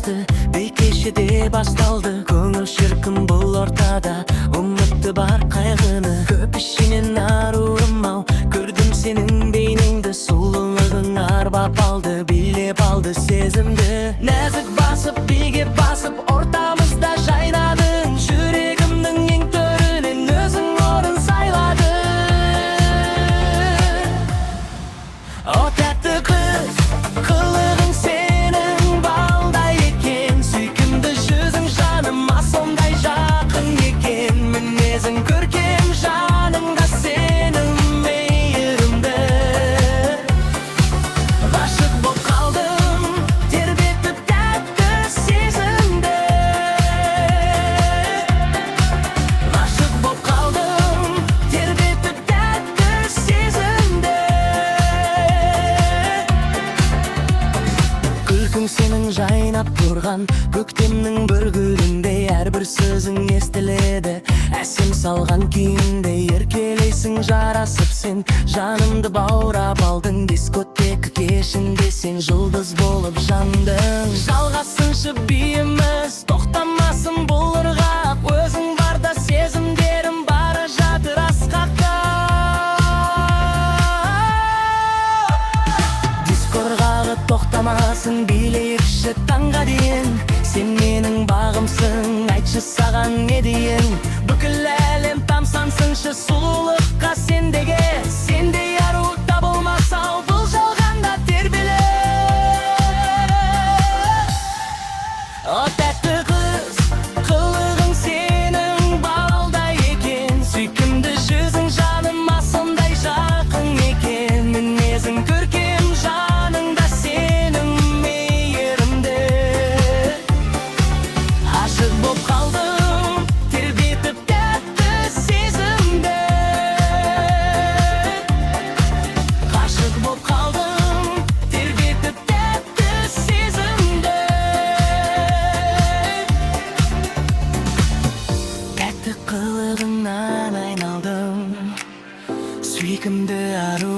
басты, бекешеде басталды. Көңіл шіркін бұл ортада, ұмытты бар қайғыны. Көп ішінен арурым-ау, көрдім сенің бейнеңді. Сұлулығың арбап алды, билеп алды сезімді. Нәзік басып, биге басып, ортамызда жайнадың. Жүрегімнің ең төрінен өзің орын сайладың. О тәтті қыз, қылығың сенің балдай екен. Сүйкімді жүзің жаныма сондай жақын екен. Мінезің көркем, жаныңда сенің мейірімді. Ғашық боп қалдым, тербетіп тәтті сезімді. Ғашық боп қалдым, тербетіп тәтті сезімді. Күлкің сенің жайнап тұрған көктемнің бір гүліндей. Әрбір сөзің естіледі әсем салған күйіндей. Еркелейсің жарасып сен, жанымды баурап алдың. Дискотека кешінде сен жұлдыз болып жандың. Жалғасыншы биіміз, тоқтамасын бұл ырғақ. Өзің барда сезімдерім бара жатыр асқақтап. Дискорғағы тоқтамасын, билейікші таңға дейін. Сен менің бағымсың, айтшы саған не дейін. Бүкіл әлем тамсансыншы сұлулыққа сендеге. Сендей ару табылмас-ау бұл жалғанда тербеле. О тәтті қыз, қылығың сенің балдай екен. Сүйкімді жүзің жаныма сондай жақын екен. Мінезің көркем, жаныңда сенің мейірімді. Ғашық боп қалдым, тербетіп тәтті сезімді. Ғашық боп қалдым, тербетіп тәтті сезімді. Тәтті қылығыңнан айналдым, сүйкімді ару